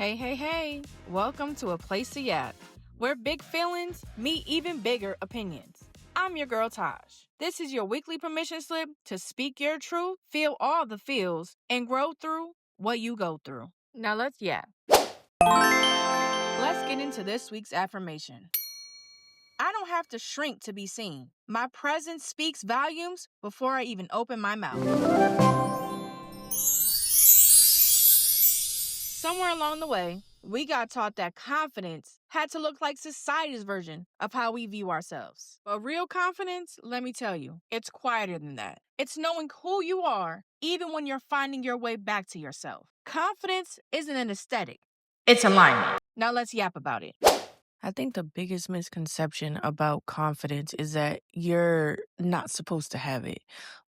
Hey, hey, hey. Welcome to A Place to Yap, where big feelings meet even bigger opinions. I'm your girl Taj. This is your weekly permission slip to speak your truth, feel all the feels, and grow through what you go through. Now let's yap. Let's get into this week's affirmation. I don't have to shrink to be seen. My presence speaks volumes before I even open my mouth. Somewhere along the way, we got taught that confidence had to look like society's version of how we view ourselves. But real confidence, let me tell you, it's quieter than that. It's knowing who you are, even when you're finding your way back to yourself. Confidence isn't an aesthetic, it's alignment. Now let's yap about it. I think the biggest misconception about confidence is that you're not supposed to have it.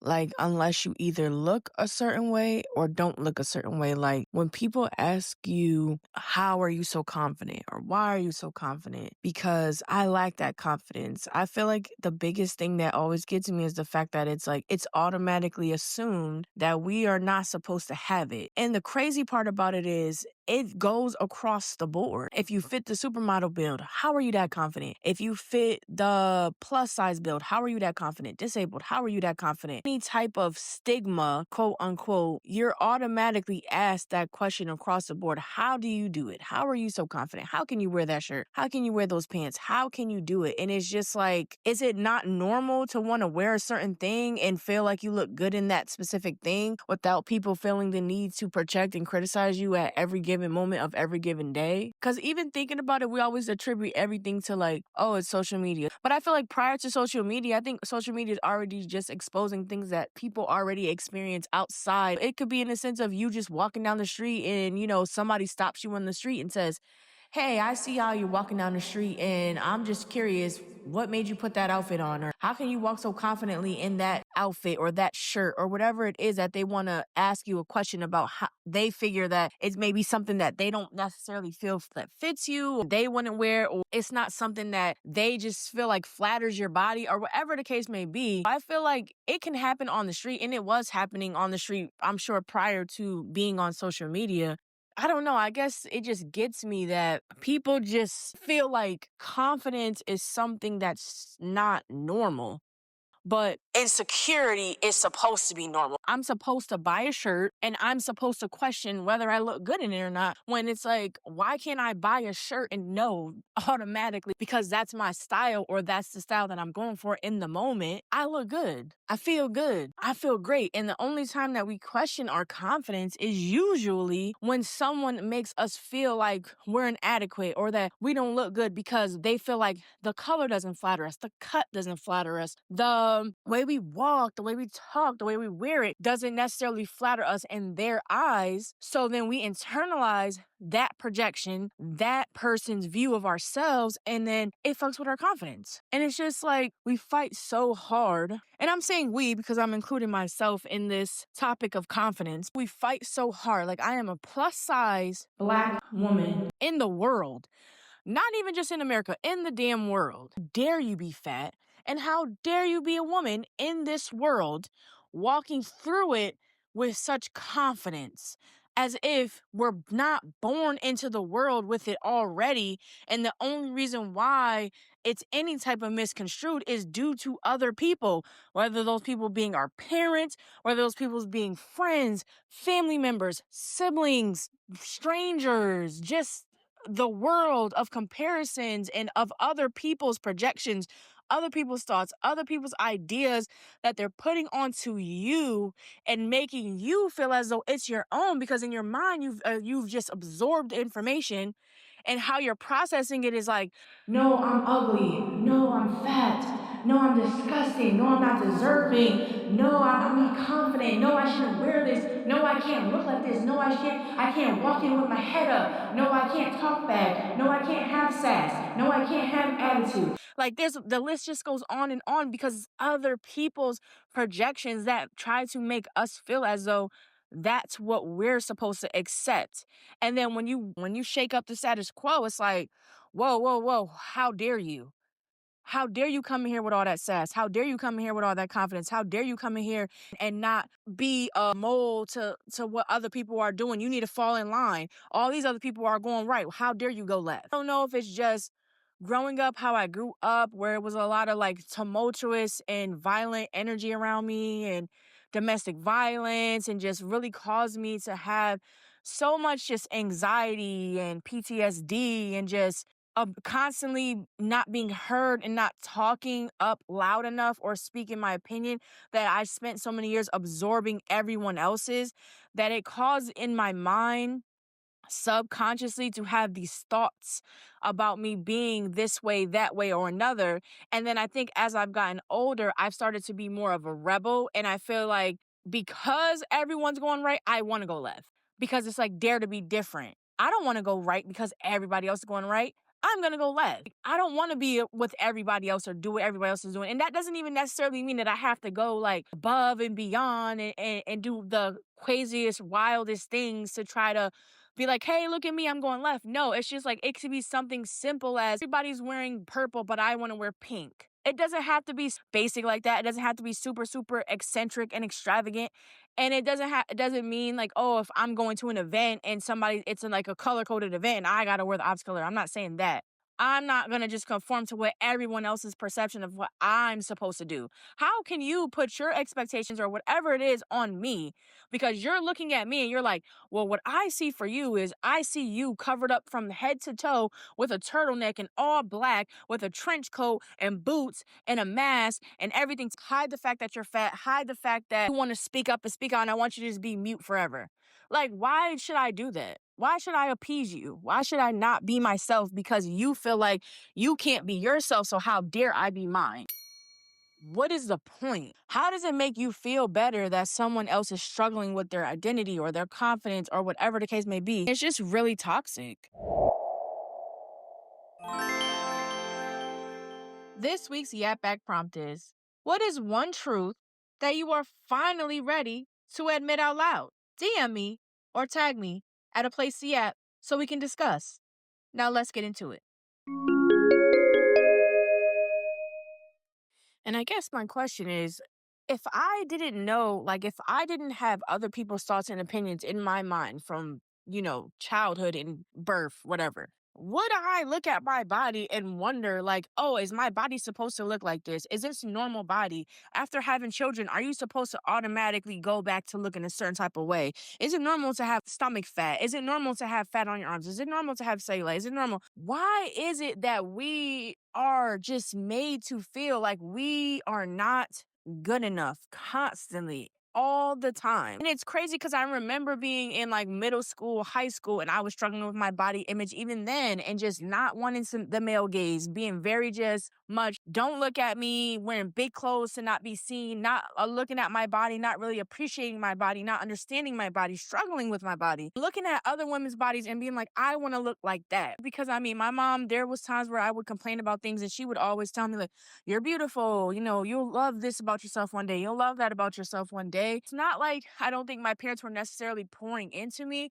Like, unless you either look a certain way or don't look a certain way. Like, when people ask you, how are you so confident? Or why are you so confident? Because I lack that confidence. I feel like the biggest thing that always gets me is the fact that it's automatically assumed that we are not supposed to have it. And the crazy part about it is, it goes across the board. If you fit the supermodel build, how are you that confident? If you fit the plus size build, how are you that confident? Disabled, how are you that confident? Any type of stigma, quote unquote, you're automatically asked that question across the board. How do you do it? How are you so confident? How can you wear that shirt? How can you wear those pants? How can you do it? And it's just like, is it not normal to want to wear a certain thing and feel like you look good in that specific thing without people feeling the need to project and criticize you at every given moment of every given day? Because even thinking about it, we always attribute everything to like, oh, it's social media. But I feel like prior to social media, I think social media is already just exposing things that people already experience outside. It could be in the sense of you just walking down the street and, somebody stops you on the street and says, hey, I see how you're walking down the street and I'm just curious, what made you put that outfit on? Or how can you walk so confidently in that outfit or that shirt or whatever it is that they want to ask you a question about? How they figure that it's maybe something that they don't necessarily feel that fits you, or they wouldn't wear, or it's not something that they just feel like flatters your body, or whatever the case may be. I feel like it can happen on the street, and it was happening on the street, I'm sure, prior to being on social media. I don't know. I guess it just gets me that people just feel like confidence is something that's not normal. But insecurity is supposed to be normal. I'm supposed to buy a shirt and I'm supposed to question whether I look good in it or not. When it's like, why can't I buy a shirt and know automatically because that's my style or that's the style that I'm going for in the moment? I look good. I feel good. I feel great. And the only time that we question our confidence is usually when someone makes us feel like we're inadequate or that we don't look good because they feel like the color doesn't flatter us, the cut doesn't flatter us, the way we walk, the way we talk, the way we wear it doesn't necessarily flatter us in their eyes. So then we internalize that projection, that person's view of ourselves, and then it fucks with our confidence. And it's just like we fight so hard. And I'm saying we because I'm including myself in this topic of confidence. We fight so hard. Like, I am a plus size Black woman in the world. Not even just in America, in the damn world. Dare you be fat? And how dare you be a woman in this world walking through it with such confidence? As if we're not born into the world with it already. And the only reason why it's any type of misconstrued is due to other people, whether those people being our parents, whether those people being friends, family members, siblings, strangers, just the world of comparisons and of other people's projections, other people's thoughts, other people's ideas that they're putting onto you and making you feel as though it's your own because in your mind you've just absorbed information, and how you're processing it is like, no, I'm ugly. No, I'm fat. No, I'm disgusting. No, I'm not deserving. No, I'm not confident. No, I shouldn't wear this. No, I can't look like this. No, I can't walk in with my head up. No, I can't talk back. No, I can't have sass. No, I can't have attitude. Like, the list just goes on because other people's projections that try to make us feel as though that's what we're supposed to accept. And then when you shake up the status quo, it's like, whoa, whoa, whoa, how dare you? How dare you come in here with all that sass? How dare you come in here with all that confidence? How dare you come in here and not be a mold to what other people are doing? You need to fall in line. All these other people are going right. How dare you go left? I don't know if it's just growing up how I grew up, where it was a lot of like tumultuous and violent energy around me and domestic violence, and just really caused me to have so much just anxiety and PTSD, and just constantly not being heard and not talking up loud enough or speaking my opinion, that I spent so many years absorbing everyone else's, that it caused in my mind subconsciously to have these thoughts about me being this way, that way, or another. And then I think as I've gotten older, I've started to be more of a rebel. And I feel like because everyone's going right, I want to go left because it's like dare to be different. I don't want to go right because everybody else is going right. I'm going to go left. I don't want to be with everybody else or do what everybody else is doing. And that doesn't even necessarily mean that I have to go like above and beyond and do the craziest, wildest things to try to be like, hey, look at me, I'm going left. No, it's just like it could be something simple as everybody's wearing purple, but I want to wear pink. It doesn't have to be basic like that. It doesn't have to be super, super eccentric and extravagant. And it doesn't mean like, oh, if I'm going to an event and it's in like a color coded event and I gotta wear the opposite color. I'm not saying that. I'm not gonna just conform to what everyone else's perception of what I'm supposed to do. How can you put your expectations or whatever it is on me because you're looking at me and you're like, well, what I see for you is I see you covered up from head to toe with a turtleneck and all black with a trench coat and boots and a mask and everything to hide the fact that you're fat, hide the fact that you want to speak up and speak out, and I want you to just be mute forever. Like, why should I do that? Why should I appease you? Why should I not be myself because you feel like you can't be yourself, so how dare I be mine? What is the point? How does it make you feel better that someone else is struggling with their identity or their confidence or whatever the case may be? It's just really toxic. This week's Yap Back prompt is: what is one truth that you are finally ready to admit out loud? DM me or tag me at a place to yap so we can discuss. Now let's get into it. And I guess my question is, if I didn't know, like if I didn't have other people's thoughts and opinions in my mind from, childhood and birth, whatever, would I look at my body and wonder, like, oh, is my body supposed to look like this? Is this normal body? After having children, are you supposed to automatically go back to looking a certain type of way? Is it normal to have stomach fat? Is it normal to have fat on your arms? Is it normal to have cellulite? Is it normal? Why is it that we are just made to feel like we are not good enough constantly? All the time. And it's crazy because I remember being in like middle school, high school, and I was struggling with my body image even then, and just not wanting the male gaze, being very just much, don't look at me, wearing big clothes to not be seen, not looking at my body, not really appreciating my body, not understanding my body, struggling with my body, looking at other women's bodies and being like, I want to look like that. Because I mean, my mom, there was times where I would complain about things and she would always tell me like, you're beautiful, you'll love this about yourself one day, you'll love that about yourself one day. It's not like I don't think my parents were necessarily pouring into me,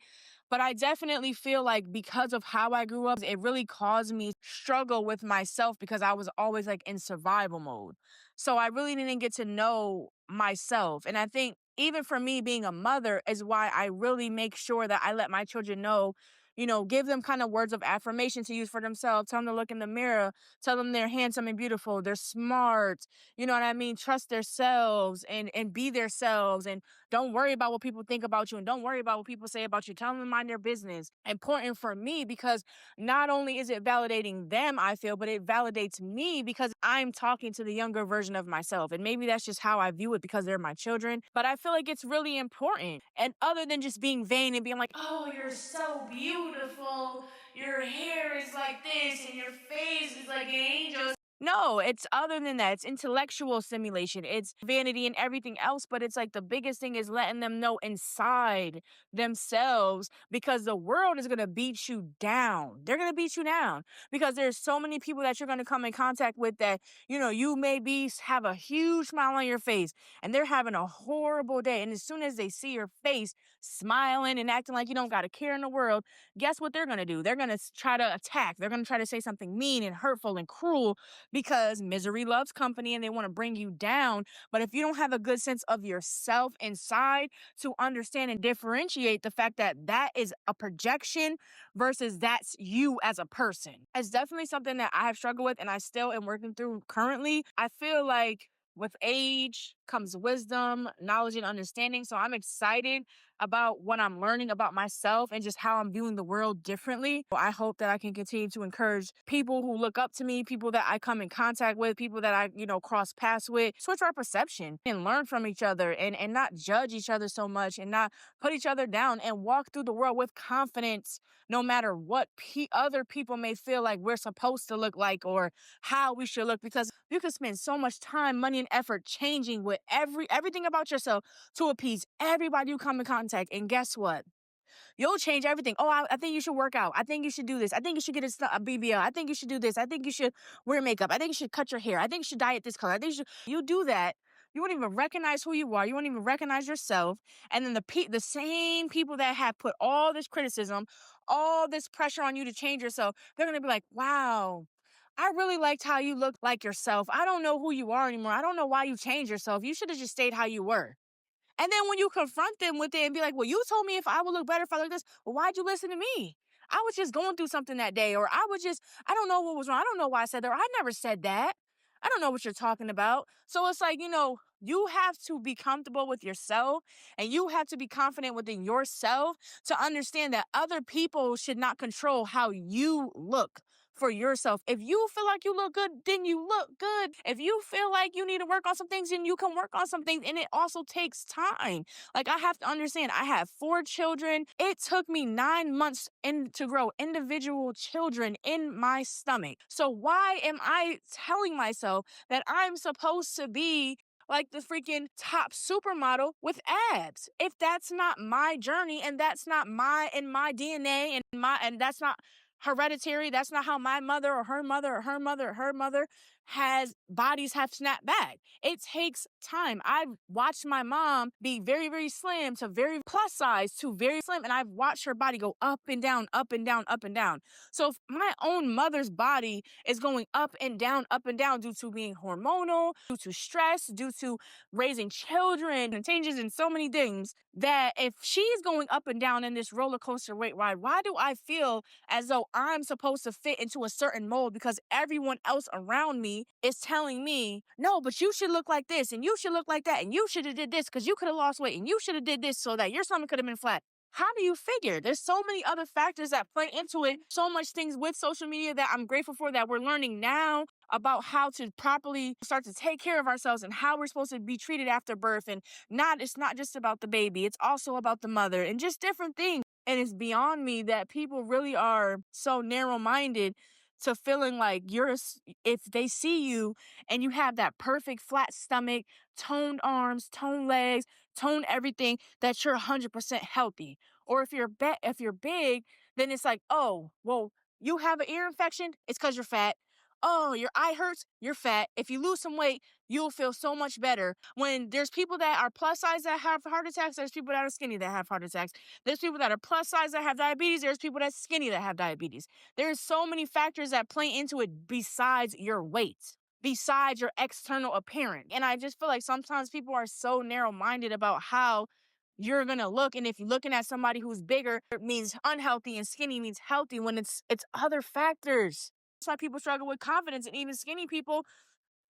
but I definitely feel like because of how I grew up, it really caused me struggle with myself because I was always like in survival mode. So I really didn't get to know myself. And I think even for me being a mother is why I really make sure that I let my children know, give them kind of words of affirmation to use for themselves, tell them to look in the mirror, tell them they're handsome and beautiful, they're smart, you know what I mean? Trust themselves and be themselves, and don't worry about what people think about you, and don't worry about what people say about you. Tell them to mind their business. Important for me because not only is it validating them, I feel, but it validates me because I'm talking to the younger version of myself. And maybe that's just how I view it because they're my children. But I feel like it's really important. And other than just being vain and being like, oh, you're so beautiful, your hair is like this, and your face is like an angel. No, it's other than that. It's intellectual stimulation. It's vanity and everything else. But it's like the biggest thing is letting them know inside themselves, because the world is going to beat you down. They're going to beat you down because there's so many people that you're going to come in contact with that, you maybe have a huge smile on your face and they're having a horrible day. And as soon as they see your face smiling and acting like you don't got a care in the world, guess what they're going to do? They're going to try to attack. They're going to try to say something mean and hurtful and cruel because misery loves company and they want to bring you down. But if you don't have a good sense of yourself inside to understand and differentiate the fact that that is a projection versus that's you as a person, it's definitely something that I have struggled with and I still am working through currently. I feel like with age comes wisdom, knowledge, and understanding. So I'm excited about what I'm learning about myself and just how I'm viewing the world differently. I hope that I can continue to encourage people who look up to me, people that I come in contact with, people that I, cross paths with, switch our perception and learn from each other and not judge each other so much and not put each other down and walk through the world with confidence, no matter what other people may feel like we're supposed to look like or how we should look, because you can spend so much time, money, and effort changing with everything about yourself to appease everybody you come in contact. And guess what? You'll change everything. Oh, I think you should work out. I think you should do this. I think you should get a BBL. I think you should do this. I think you should wear makeup. I think you should cut your hair. I think you should dye it this color. I think you do that. You won't even recognize who you are. You won't even recognize yourself. And then the same people that have put all this criticism, all this pressure on you to change yourself, they're going to be like, wow, I really liked how you look like yourself. I don't know who you are anymore. I don't know why you changed yourself. You should have just stayed how you were. And then when you confront them with it and be like, well, you told me if I would look better if I look this, well, why'd you listen to me? I was just going through something that day, or I don't know what was wrong. I don't know why I said that, or I never said that. I don't know what you're talking about. So it's like, you have to be comfortable with yourself and you have to be confident within yourself to understand that other people should not control how you look for yourself. If you feel like you look good, then you look good. If you feel like you need to work on some things, then you can work on some things. And it also takes time. Like, I have to understand, I have 4 children. It took me 9 months to grow individual children in my stomach. So why am I telling myself that I'm supposed to be like the freaking top supermodel with abs if that's not my journey and that's not my DNA and that's not hereditary? That's not how my mother or her mother or her mother or her mother have snapped back. It takes time. I've watched my mom be very, very slim to very plus size to very slim, and I've watched her body go up and down, up and down, up and down. So if my own mother's body is going up and down due to being hormonal, due to stress, due to raising children and changes in so many things, that if she's going up and down in this roller coaster weight ride, why do I feel as though I'm supposed to fit into a certain mold because everyone else around me is telling me, no, but you should look like this and you should look like that and you should have did this because you could have lost weight and you should have did this so that your stomach could have been flat. How do you figure? There's so many other factors that play into it. So much things with social media that I'm grateful for that we're learning now about how to properly start to take care of ourselves and how we're supposed to be treated after birth. And it's not just about the baby. It's also about the mother and just different things. And it's beyond me that people really are so narrow-minded to feeling like if they see you and you have that perfect flat stomach, toned arms, toned legs, toned everything, that you're 100% healthy. Or if you're big, then it's like, oh, well, you have an ear infection, it's because you're fat. Oh, your eye hurts, you're fat. If you lose some weight, you'll feel so much better. When there's people that are plus size that have heart attacks, there's people that are skinny that have heart attacks. There's people that are plus size that have diabetes. There's people that's skinny that have diabetes. There's so many factors that play into it besides your weight, besides your external appearance. And I just feel like sometimes people are so narrow-minded about how you're going to look. And if you're looking at somebody who's bigger, it means unhealthy and skinny means healthy when it's other factors. That's why people struggle with confidence, and even skinny people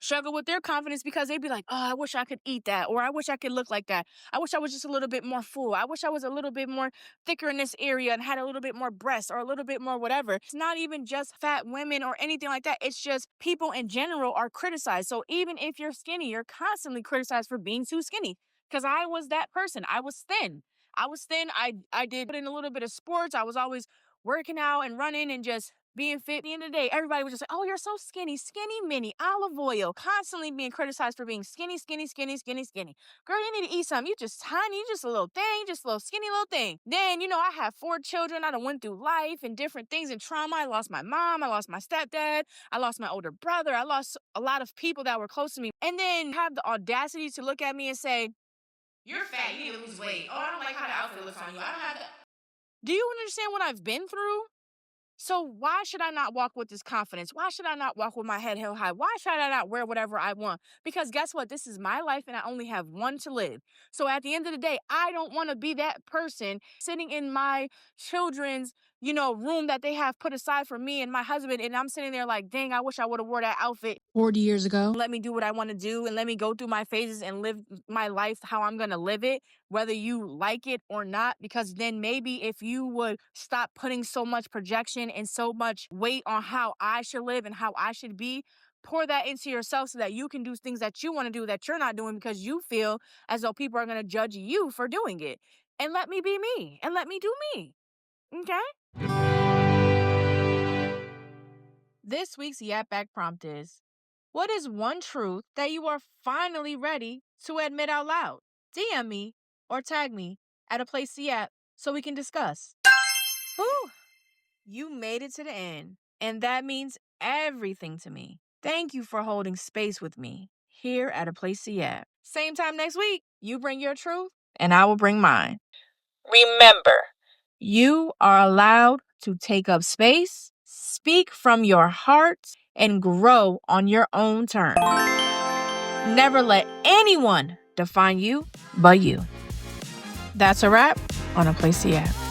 struggle with their confidence because they'd be like, oh, I wish I could eat that, or I wish I could look like that. I wish I was just a little bit more full. I wish I was a little bit more thicker in this area and had a little bit more breasts or a little bit more whatever. It's not even just fat women or anything like that. It's just people in general are criticized. So even if you're skinny, you're constantly criticized for being too skinny. Because I was that person. I was thin. I did put in a little bit of sports. I was always working out and running and just being fit. At the end of the day, everybody was just like, oh, you're so skinny, skinny mini, olive oil, constantly being criticized for being skinny, skinny, skinny, skinny, skinny. Girl, you need to eat something. You just tiny, you just a little thing, you just a little skinny little thing. Then, I have 4 children. I done went through life and different things and trauma. I lost my mom. I lost my stepdad. I lost my older brother. I lost a lot of people that were close to me. And then have the audacity to look at me and say, you're fat, you need to lose weight. Oh, I don't like how the outfit looks on you. I don't have that. Do you understand what I've been through? So why should I not walk with this confidence? Why should I not walk with my head held high? Why should I not wear whatever I want? Because guess what? This is my life and I only have one to live. So at the end of the day, I don't want to be that person sitting in my children's, room that they have put aside for me and my husband. And I'm sitting there like, dang, I wish I would have wore that outfit 40 years ago. let me do what I want to do and let me go through my phases and live my life how I'm going to live it, whether you like it or not. Because then maybe if you would stop putting so much projection and so much weight on how I should live and how I should be, pour that into yourself so that you can do things that you want to do that you're not doing because you feel as though people are going to judge you for doing it. And let me be me and let me do me. Okay? This week's Yap Back prompt is: what is one truth that you are finally ready to admit out loud? DM me or tag me at a place to yap so we can discuss. Whew, you made it to the end, and that means everything to me. Thank you for holding space with me here at a place to yap. Same time next week, you bring your truth, and I will bring mine. Remember, you are allowed to take up space, speak from your heart, and grow on your own terms. Never let anyone define you but you. That's a wrap on A Place to Yap.